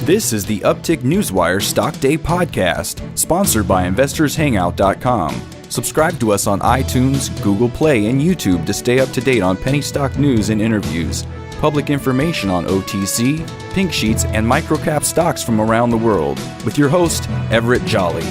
This is the Uptick Newswire Stock Day podcast, sponsored by InvestorsHangout.com. Subscribe to us on iTunes, Google Play, and YouTube to stay up to date on penny stock news and interviews, public information on OTC, pink sheets, and microcap stocks from around the world, with your host, Everett Jolly.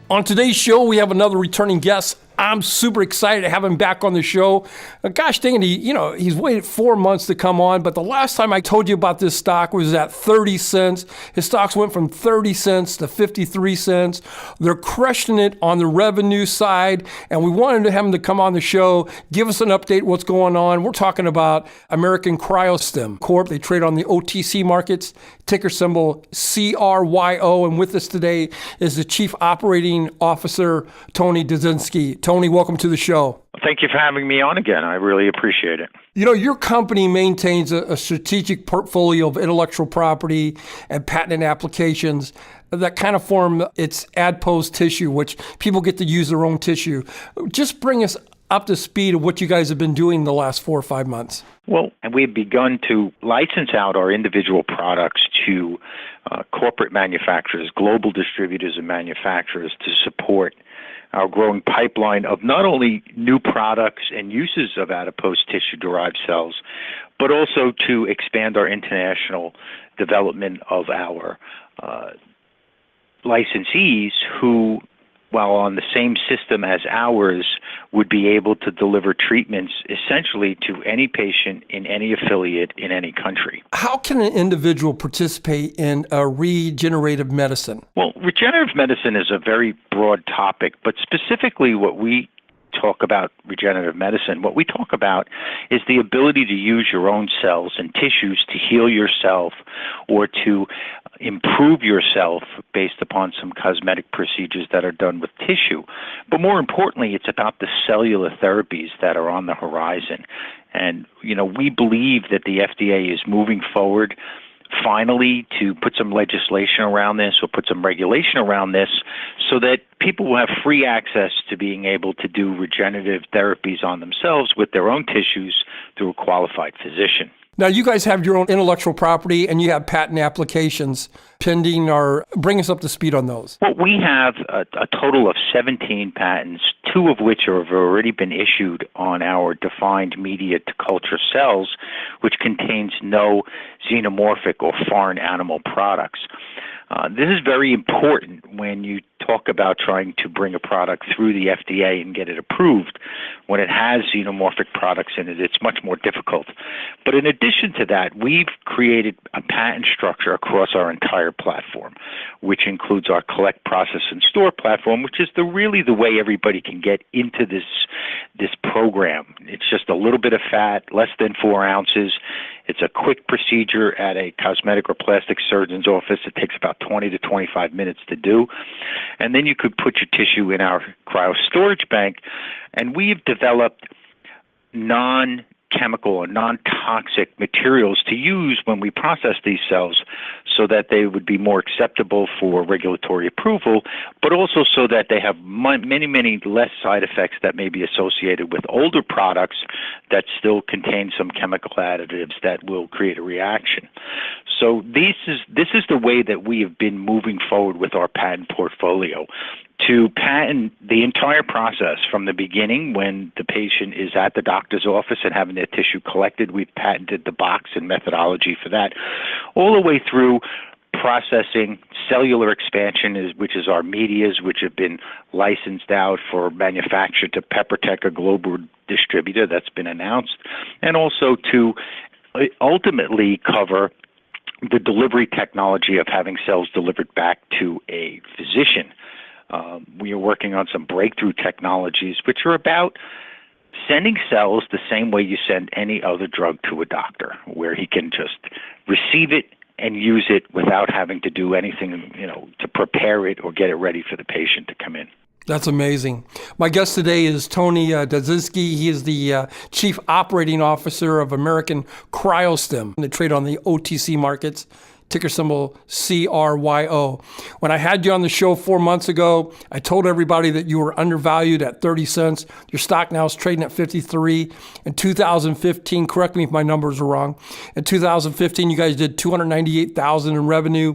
On today's show, we have another returning guest. I'm super excited to have him back on the show. Gosh dang it, he's waited 4 months to come on, but the last time I told you about this stock was at 30 cents. His stocks went from 30 cents to 53 cents. They're crushing it on the revenue side, and we wanted him to come on the show, give us an update what's going on. We're talking about American Cryostem Corp. They trade on the OTC markets, ticker symbol CRYO, and with us today is the Chief Operating Officer, Tony Dudzinski. Tony, welcome to the show. Thank you for having me on again. I really appreciate it. You know, your company maintains a strategic portfolio of intellectual property and patent applications that kind of form its adipose tissue, which people get to use their own tissue. Just bring us up to speed of what you guys have been doing the last 4 or 5 months. Well, we've begun to license out our individual products to corporate manufacturers, global distributors and manufacturers to support our growing pipeline of not only new products and uses of adipose tissue-derived cells, but also to expand our international development of our licensees who, while on the same system as ours, would be able to deliver treatments essentially to any patient in any affiliate in any country. How can an individual participate in regenerative medicine? Well, regenerative medicine is a very broad topic, but specifically what we talk about regenerative medicine, what we talk about is the ability to use your own cells and tissues to heal yourself or to improve yourself based upon some cosmetic procedures that are done with tissue. But more importantly, it's about the cellular therapies that are on the horizon. And, we believe that the FDA is moving forward finally to put some legislation around this or put some regulation around this so that people will have free access to being able to do regenerative therapies on themselves with their own tissues through a qualified physician. Now, you guys have your own intellectual property and you have patent applications pending, or bring us up to speed on those. Well, we have a total of 17 patents, 2 of which have already been issued on our defined media to culture cells, which contains no xenomorphic or foreign animal products. This is very important when you talk about trying to bring a product through the FDA and get it approved. When it has xenomorphic products in it, it's much more difficult. But in addition to that, we've created a patent structure across our entire platform, which includes our collect, process, and store platform, which is really the way everybody can get into this program. It's just a little bit of fat, less than 4 ounces. It's a quick procedure at a cosmetic or plastic surgeon's office. It takes about 20 to 25 minutes to do. And then you could put your tissue in our cryo-storage bank. And we've developed non-chemical or non-toxic materials to use when we process these cells so that they would be more acceptable for regulatory approval, but also so that they have many less side effects that may be associated with older products that still contain some chemical additives that will create a reaction. So this is the way that we have been moving forward with our patent portfolio, to patent the entire process from the beginning when the patient is at the doctor's office and having their tissue collected. We've patented the box and methodology for that, all the way through processing, cellular expansion, which is our medias, which have been licensed out for manufacture to PepperTech, a global distributor that's been announced, and also to ultimately cover the delivery technology of having cells delivered back to a physician. We are working on some breakthrough technologies which are about sending cells the same way you send any other drug to a doctor, where he can just receive it and use it without having to do anything, to prepare it or get it ready for the patient to come in. That's amazing. My guest today is Tony Dudzinski. He is the Chief Operating Officer of American Cryostem. They trade on the OTC markets, ticker symbol CRYO. When I had you on the show 4 months ago, I told everybody that you were undervalued at 30 cents. Your stock now is trading at 53. In 2015, correct me if my numbers are wrong, in 2015, you guys did $298,000 in revenue,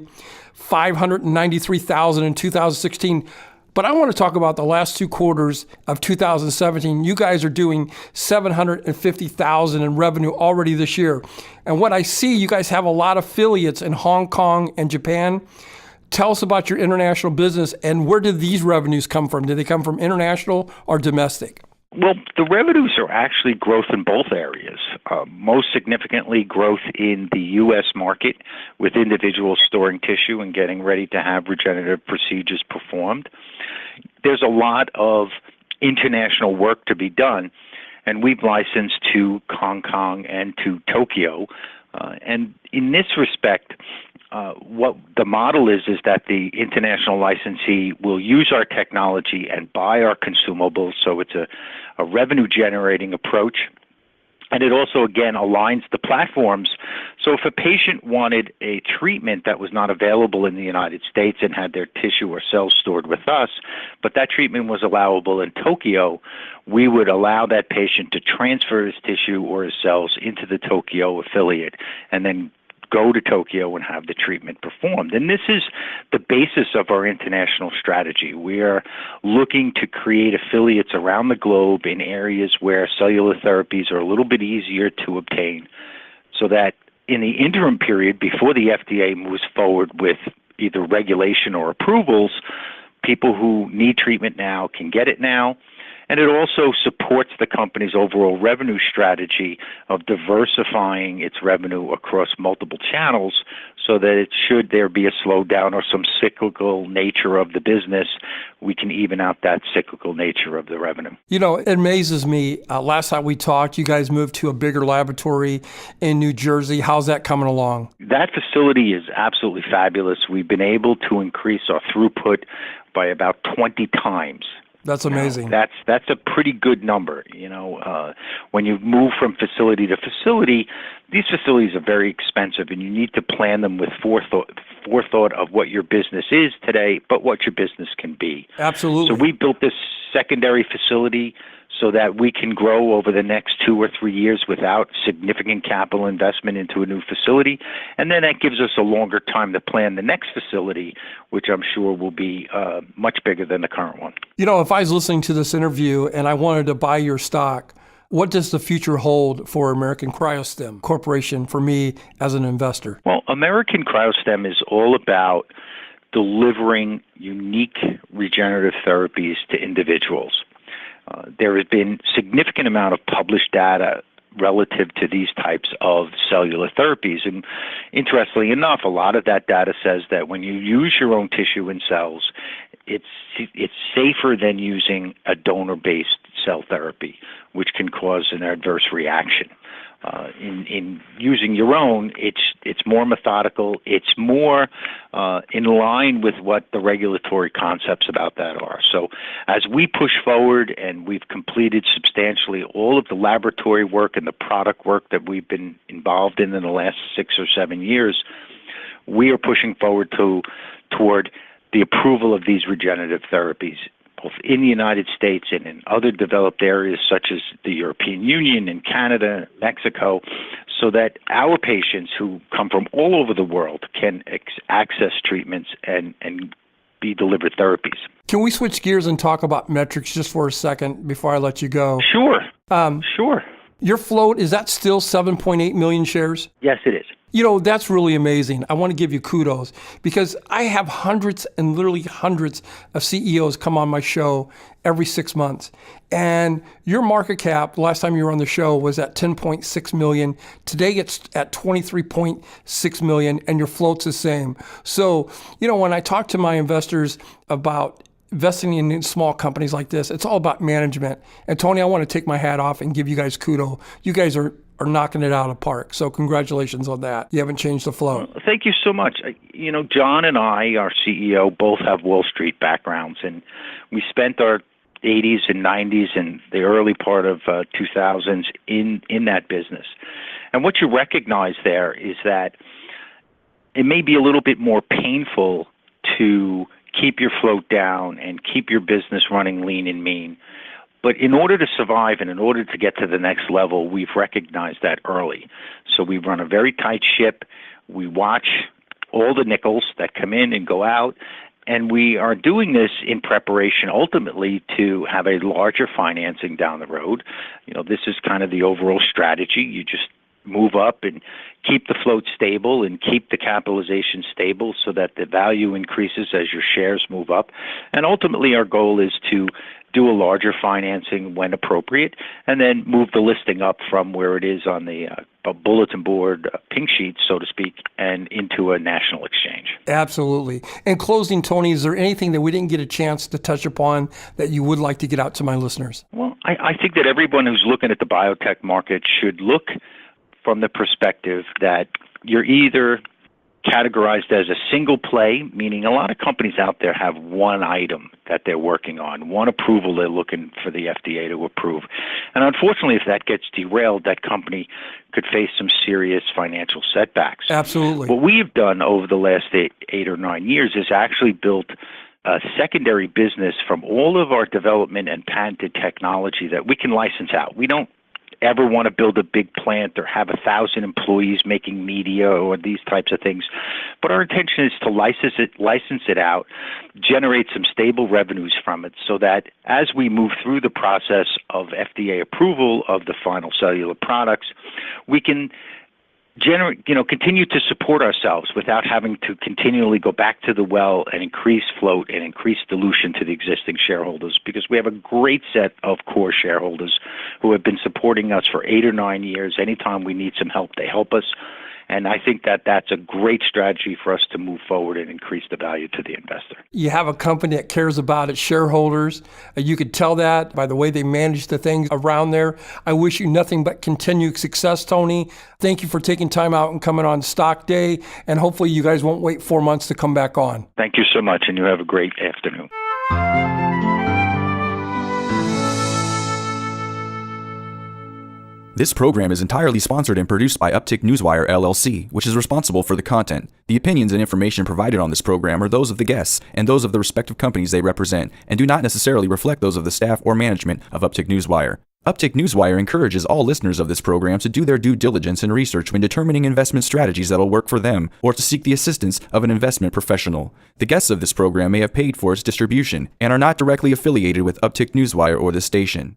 $593,000 in 2016. But I want to talk about the last 2 quarters of 2017. You guys are doing $750,000 in revenue already this year. And what I see, you guys have a lot of affiliates in Hong Kong and Japan. Tell us about your international business and where did these revenues come from? Did they come from international or domestic? Well, the revenues are actually growth in both areas. Most significantly, growth in the U.S. market with individuals storing tissue and getting ready to have regenerative procedures performed. There's a lot of international work to be done, and we've licensed to Hong Kong and to Tokyo. And in this respect, what the model is that the international licensee will use our technology and buy our consumables, so it's a revenue-generating approach. And it also, again, aligns the platforms. So if a patient wanted a treatment that was not available in the United States and had their tissue or cells stored with us, but that treatment was allowable in Tokyo, we would allow that patient to transfer his tissue or his cells into the Tokyo affiliate and then go to Tokyo and have the treatment performed. And this is the basis of our international strategy. We are looking to create affiliates around the globe in areas where cellular therapies are a little bit easier to obtain, so that in the interim period before the FDA moves forward with either regulation or approvals, people who need treatment now can get it now. And it also supports the company's overall revenue strategy of diversifying its revenue across multiple channels, so that should there be a slowdown or some cyclical nature of the business, we can even out that cyclical nature of the revenue. You know, it amazes me. Last time we talked, you guys moved to a bigger laboratory in New Jersey. How's that coming along? That facility is absolutely fabulous. We've been able to increase our throughput by about 20 times. That's amazing. That's a pretty good number. When you move from facility to facility, these facilities are very expensive, and you need to plan them with forethought of what your business is today, but what your business can be. Absolutely. So we built this secondary facility so that we can grow over the next 2 or 3 years without significant capital investment into a new facility. And then that gives us a longer time to plan the next facility, which I'm sure will be much bigger than the current one. You know, if I was listening to this interview and I wanted to buy your stock, what does the future hold for American Cryostem Corporation for me as an investor? Well, American Cryostem is all about delivering unique regenerative therapies to individuals. There has been significant amount of published data relative to these types of cellular therapies. And interestingly enough, a lot of that data says that when you use your own tissue and cells, it's safer than using a donor-based cell therapy, which can cause an adverse reaction. In using your own, it's more methodical. It's more in line with what the regulatory concepts about that are. So as we push forward, and we've completed substantially all of the laboratory work and the product work that we've been involved in the last 6 or 7 years, we are pushing forward toward the approval of these regenerative therapies, both in the United States and in other developed areas such as the European Union and Canada, Mexico, so that our patients who come from all over the world can access treatments and be delivered therapies. Can we switch gears and talk about metrics just for a second before I let you go? Sure. Sure. Your float, is that still 7.8 million shares? Yes, it is. You know, that's really amazing. I want to give you kudos because I have hundreds and literally hundreds of CEOs come on my show every 6 months. And your market cap, the last time you were on the show, was at 10.6 million. Today it's at 23.6 million, and your float's the same. So, you know, when I talk to my investors about investing in small companies like this, it's all about management. And Tony, I want to take my hat off and give you guys kudos. You guys are knocking it out of the park. So congratulations on that. You haven't changed the flow. Well, thank you so much. You know, John and I, our CEO, both have Wall Street backgrounds, and we spent our 80s and 90s and the early part of 2000s in that business. And what you recognize there is that it may be a little bit more painful to keep your float down and keep your business running lean and mean. But in order to survive and in order to get to the next level, we've recognized that early. So we run a very tight ship. We watch all the nickels that come in and go out. And we are doing this in preparation ultimately to have a larger financing down the road. This is kind of the overall strategy. You just move up and keep the float stable and keep the capitalization stable so that the value increases as your shares move up. And ultimately our goal is to do a larger financing when appropriate and then move the listing up from where it is on the bulletin board, pink sheet, so to speak, and into a national exchange. Absolutely. In closing, Tony, is there anything that we didn't get a chance to touch upon that you would like to get out to my listeners? Well, I think that everyone who's looking at the biotech market should look from the perspective that you're either categorized as a single play, meaning a lot of companies out there have one item that they're working on, one approval they're looking for the FDA to approve. And unfortunately, if that gets derailed, that company could face some serious financial setbacks. Absolutely. What we've done over the last eight or 9 years is actually built a secondary business from all of our development and patented technology that we can license out. We don't ever want to build a big plant or have 1,000 employees making media or these types of things. But our intention is to license it out, generate some stable revenues from it so that as we move through the process of FDA approval of the final cellular products, we can continue to support ourselves without having to continually go back to the well and increase float and increase dilution to the existing shareholders, because we have a great set of core shareholders who have been supporting us for 8 or 9 years. Anytime we need some help, they help us. And I think that that's a great strategy for us to move forward and increase the value to the investor. You have a company that cares about its shareholders. You could tell that by the way they manage the things around there. I wish you nothing but continued success, Tony. Thank you for taking time out and coming on Stock Day. And hopefully you guys won't wait 4 months to come back on. Thank you so much, and you have a great afternoon. This program is entirely sponsored and produced by Uptick Newswire, LLC, which is responsible for the content. The opinions and information provided on this program are those of the guests and those of the respective companies they represent, and do not necessarily reflect those of the staff or management of Uptick Newswire. Uptick Newswire encourages all listeners of this program to do their due diligence and research when determining investment strategies that will work for them, or to seek the assistance of an investment professional. The guests of this program may have paid for its distribution and are not directly affiliated with Uptick Newswire or this station.